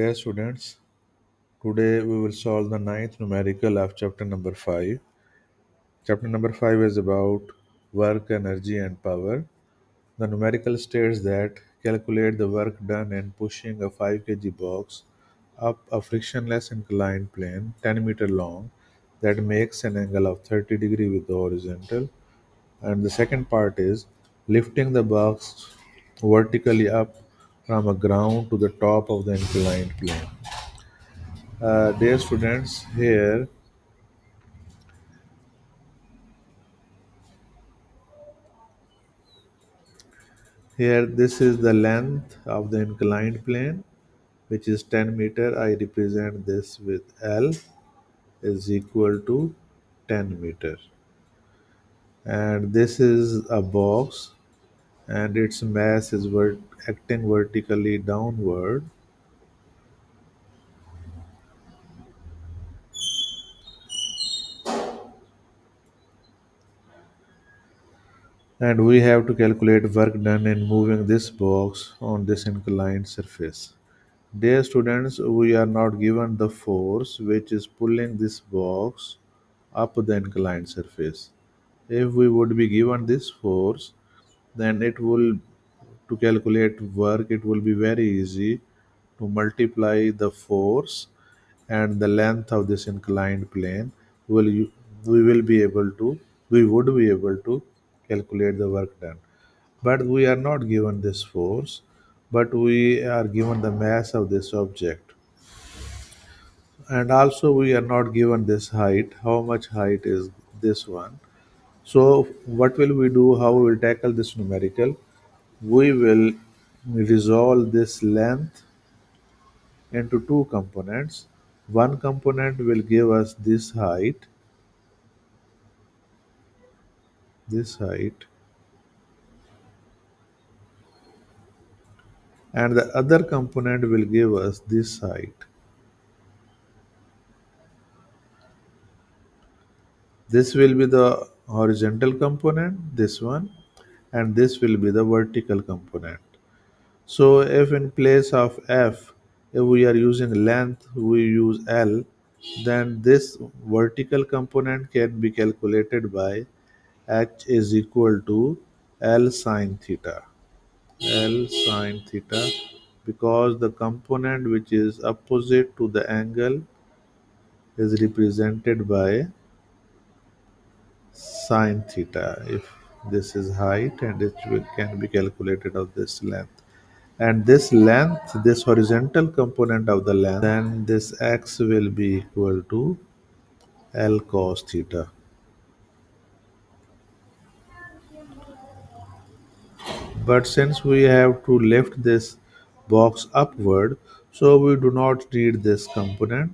Dear students, today we will solve the ninth numerical of chapter number 5. Chapter number 5 is about work, energy, and power. The numerical states that calculate the work done in pushing a 5 kg box up a frictionless inclined plane 10-meter long that makes an angle of 30 degree with the horizontal. And the second part is lifting the box vertically up from a ground to the top of the inclined plane. Dear students, here this is the length of the inclined plane, which is 10 meter. I represent this with L is equal to 10 meter, and this is a box, and its mass is acting vertically downward, and we have to calculate work done in moving this box on this inclined surface. Dear students, we are not given the force which is pulling this box up the inclined surface. If we would be given this force, then it will to calculate work it will be very easy to multiply the force and the length of this inclined plane will you- we will be able to we would be able to calculate the work done. But we are not given this force, but we are given the mass of this object, and also we are not given this height, how much height is this one. So what will we do, how we will tackle this numerical? We will resolve this length into two components. One component will give us this height, and the other component will give us this height. This will be the horizontal component, this one, and this will be the vertical component. So if in place of f, if we are using length, we use L, then this vertical component can be calculated by h is equal to L sine theta. L sine theta, because the component which is opposite to the angle is represented by sine theta. If this is height and can be calculated of this length, and this length, this horizontal component of the length, then this x will be equal to L cos theta. But since we have to lift this box upward, so we do not need this component.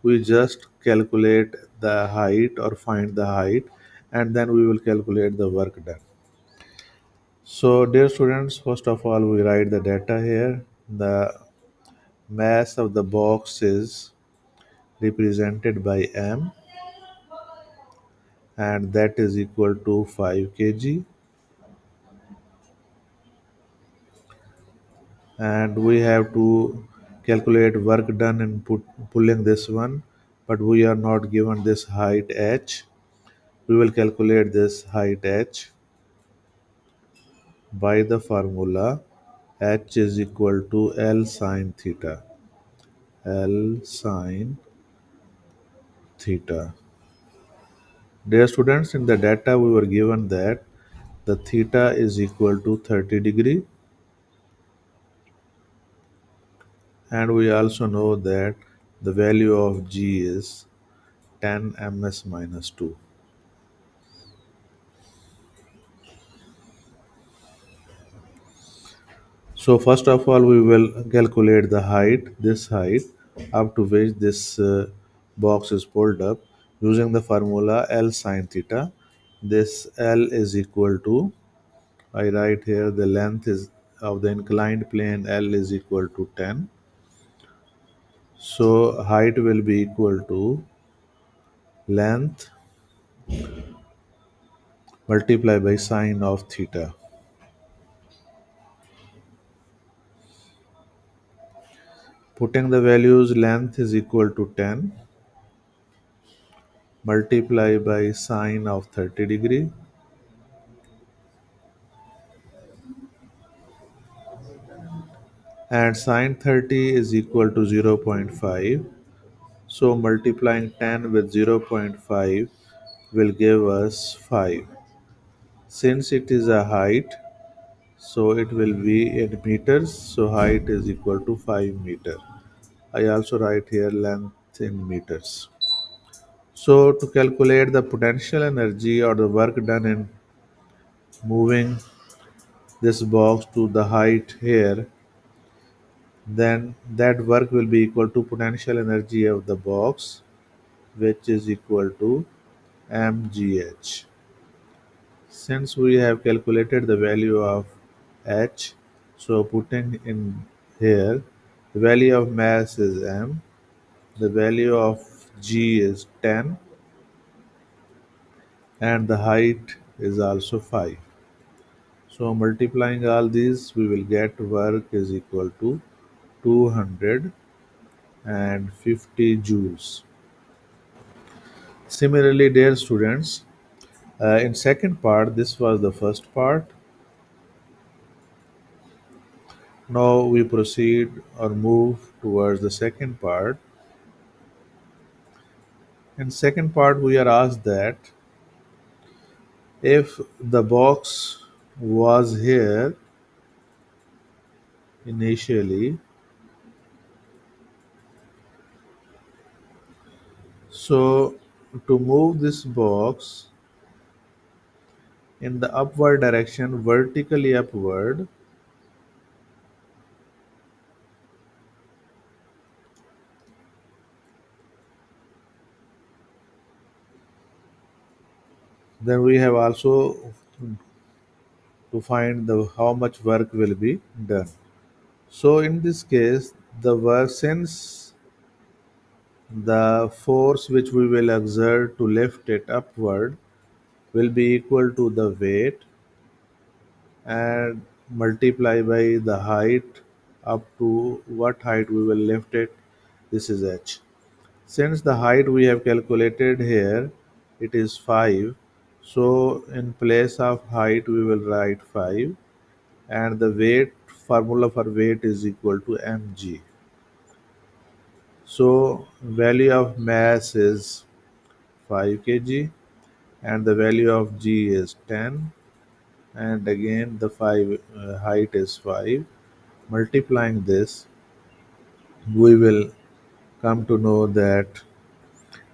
We just calculate the height or find the height, and then we will calculate the work done. So, dear students, first of all, we write the data here. The mass of the box is represented by m, and that is equal to 5 kg, and we have to calculate work done in pulling this one, but we are not given this height h. We will calculate this height h by the formula h is equal to L sine theta. L sine theta. Dear students, in the data we were given that the theta is equal to 30 degree, and we also know that the value of g is 10 ms minus 2. So first of all, we will calculate the height, this height, up to which this box is pulled up using the formula L sine theta. This L is equal to, I write here the length is of the inclined plane, L is equal to 10. So height will be equal to length multiplied by sine of theta. Putting the values length is equal to 10, multiply by sine of 30 degree, and sine 30 is equal to zero point 0.5. So multiplying 10 with zero point 0.5 will give us 5. Since it is a height, so it will be in meters, so height is equal to 5 meter. I also write here length in meters. So to calculate the potential energy or the work done in moving this box to the height here, then that work will be equal to potential energy of the box, which is equal to mgh. Since we have calculated the value of h, so putting in here, the value of mass is m, the value of g is 10, and the height is also 5. So multiplying all these, we will get work is equal to 250 joules. Similarly, dear students, in second part, this was the first part. Now we proceed or move towards the second part. In second part, we are asked that if the box was here initially, so to move this box in the upward direction, vertically upward, then we have also to find the how much work will be done. So in this case, the work, since the force which we will exert to lift it upward will be equal to the weight and multiply by the height up to what height we will lift it, this is h. Since the height we have calculated here, it is 5, so in place of height we will write 5, and the weight, formula for weight is equal to mg. So value of mass is 5 kg, and the value of g is 10, and again the 5 height is 5. Multiplying this, we will come to know that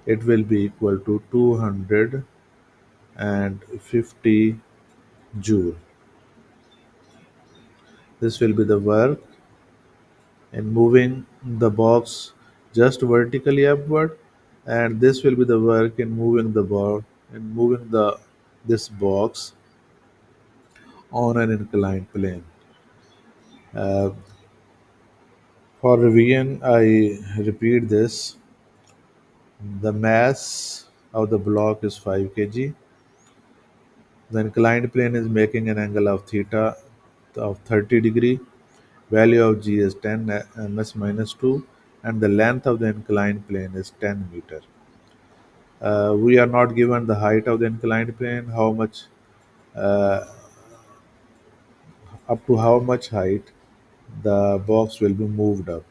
it will be equal to 250 joule. This will be the work in moving the box just vertically upward, and this will be the work in moving the box in moving the this box on an inclined plane. Uh, for revision, I repeat this: the mass of the block is 5 kg. The inclined plane is making an angle of theta of 30 degree. Value of g is 10 ms minus 2, and the length of the inclined plane is 10 meter. We are not given the height of the inclined plane, how much, uh, up to how much height the box will be moved up.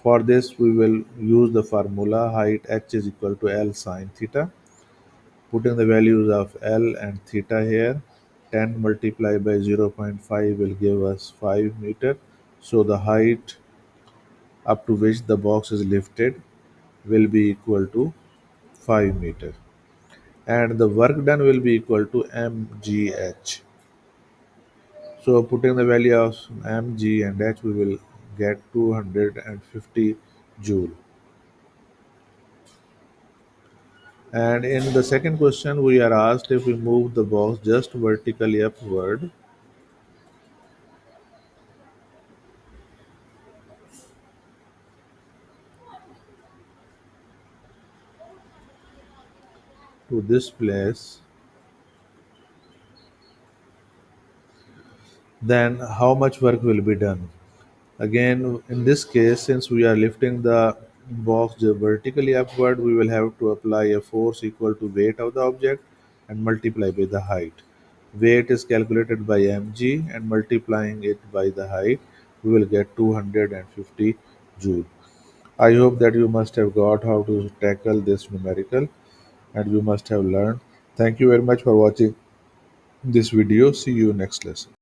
For this, we will use the formula height h is equal to L sine theta. Putting the values of L and theta here, 10 multiplied by zero point 0.5 will give us 5 meter. So the height up to which the box is lifted will be equal to 5 meter. And the work done will be equal to mgh. So putting the value of mg and h, we will get 250 joule. And in the second question, we are asked if we move the box just vertically upward to this place, then how much work will be done? Again, in this case, since we are lifting the box vertically upward, we will have to apply a force equal to weight of the object and multiply by the height. Weight is calculated by mg and multiplying it by the height, we will get 250 joule. I hope that you must have got how to tackle this numerical and you must have learned. Thank you very much for watching this video. See you next lesson.